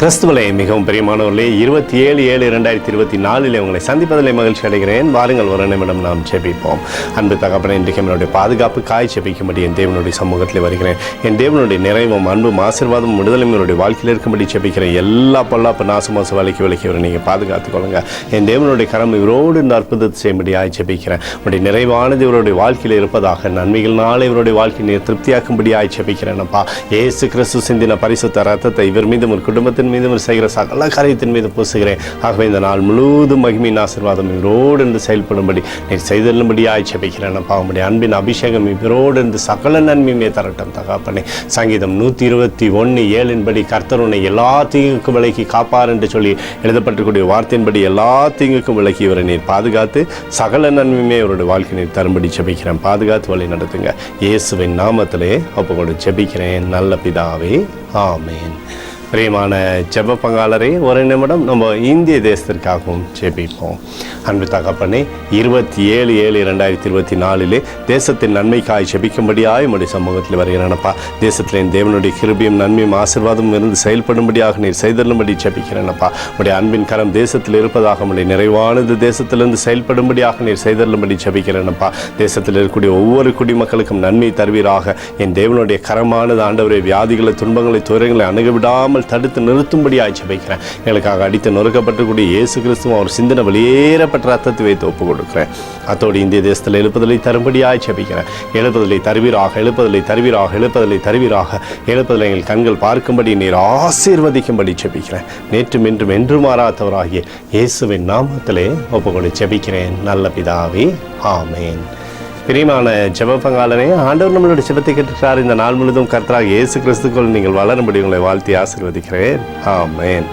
கிறிஸ்துவலை மிகவும் பிரியமானவர்களே, 27/7/2024 உங்களை சந்திப்பதிலே மகிழ்ச்சி அடைகிறேன். வாருங்கள், ஒரு நிமிடம் நாம் ஜெபிப்போம். அன்பு தகப்பனே, இன்றைக்கு என்னுடைய பாதுகாப்புக்காய் ஜெபிக்கும்படி என் தேவனுடைய சமூகத்தில் வருகிறேன். என் தேவனுடைய நிறைவும் அன்பும் ஆசீர்வாதம் விடுதலையும் என்னுடைய வாழ்க்கையில் இருக்கும்படி ஜெபிக்கிறேன். எல்லா பொல்லாப்பு நாசமாச விலைக்கு வர நீங்கள் பாதுகாத்துக்கொள்ளுங்க. என் தேவனுடைய கரம் இவரோடு இந்த அற்புதத்தை செய்யும்படியாய் ஜெபிக்கிறேன். உடைய நிறைவானது இவருடைய வாழ்க்கையில் இருப்பதாக, நன்மைகள்னால இவருடைய வாழ்க்கையை திருப்தியாக்கும்படியாய் ஜெபிக்கிறேன். அப்பா, இயேசு கிறிஸ்து சிந்தின பரிசுத்த ரத்தத்தை இவர் மீதும் ஒரு குடும்பத்தின் மீது செய்கிற சகல காரியத்தின் மீது பூசுகிறேன். ஆகவே இந்த நாள் முழுவதும் மகிமையின் ஆசீர்வாதம் இவரோடு இருந்து செயல்படும்படி நீர் செய்தல்லும்படியாய் ஜெபிக்கிறேன். பாவமுடைய அன்பின் அபிஷேகம் இவரோடு இருந்து சகல நன்மையுமே தரட்டும் தகப்பனே. சங்கீதம் 121:7 கர்த்தர் உன்னை எல்லா தீங்குக்கும் விலக்கி காப்பார் என்று சொல்லி எழுதப்பட்டிருக்கூடிய வார்த்தையின்படி எல்லா தீங்குக்கும் விலக்கி இவரை நீர் பாதுகாத்து சகல நன்மையுமே இவருடைய வாழ்க்கை நீர் தரும்படி ஜெபிக்கிறேன். பாதுகாத்து வழி நடத்துங்க. இயேசுவின் நாமத்திலே ஒப்புக்கொண்டு ஜெபிக்கிறேன் நல்ல பிதாவே, ஆமேன். பிரியமான ஜெப பங்காளரே, ஒரு நிமிடம் நம்ம இந்திய தேசத்திற்காகவும் ஜெபிப்போம். அன்பு தகப்பனே, 27/7/2024 தேசத்தின் நன்மைக்காய் ஜெபிக்கும்படியாய் உடைய சமூகத்தில் வருகிறேனப்பா. தேசத்தில் என் தேவனுடைய கிருபையும் நன்மையும் ஆசீர்வாதமும் இருந்து செயல்படும்படியாக நீர் செய்தல்லும்படி ஜெபிக்கிறேனப்பா. உடைய அன்பின் கரம் தேசத்தில் இருப்பதாக, உடைய நிறைவானது தேசத்திலிருந்து செயல்படும்படியாக நீர் செய்தல்லும்படி ஜெபிக்கிறேனப்பா. தேசத்தில் இருக்கக்கூடிய ஒவ்வொரு குடிமக்களுக்கும் நன்மை தருவீராக. என் தேவனுடைய கரமானது ஆண்டவரை வியாதிகளை, துன்பங்களை, துயரங்களை அணுகவிடாமல் தடுத்து நிறுத்தும்படியாய் ஜெபிக்கிறேன். எங்களுக்காக அடித்து நொறுக்கப்பட்டிருக்கூடிய இயேசு கிறிஸ்துவும் அவர் சிந்தின வெளியேறப்பட்ட ரத்தத்தை வைத்து ஒப்புக் கொடுக்கிறேன். அத்தோடு இந்திய தேசத்தில் எழுப்புதலை தரும்படியாய் ஜெபிக்கிறேன். எழுப்புதலை தருவீராக, எழுப்புதலை தருவீராக, எழுப்புதலை தருவீராக. எழுப்புதலை எங்கள் கண்கள் பார்க்கும்படி நீர் ஆசீர்வதிக்கும்படி ஜெபிக்கிறேன். நேற்றும் இன்றும் என்று மாறாதவராகிய இயேசுவின் நாமத்திலே ஒப்புக்கொண்டு ஜெபிக்கிறேன் நல்ல பிதாவே, ஆமேன். பிரியமான ஜெப பங்காளனே, ஆண்டவர் நம்மளுடைய ஜெபத்தை கேட்டுக்கிறார். இந்த நாள் முழுவதும் கர்த்தராகிய இயேசு கிறிஸ்துக்குள் நீங்கள் வளரும்படி உங்களை வாழ்த்தி ஆசீர்வதிக்கிறேன். ஆமேன்.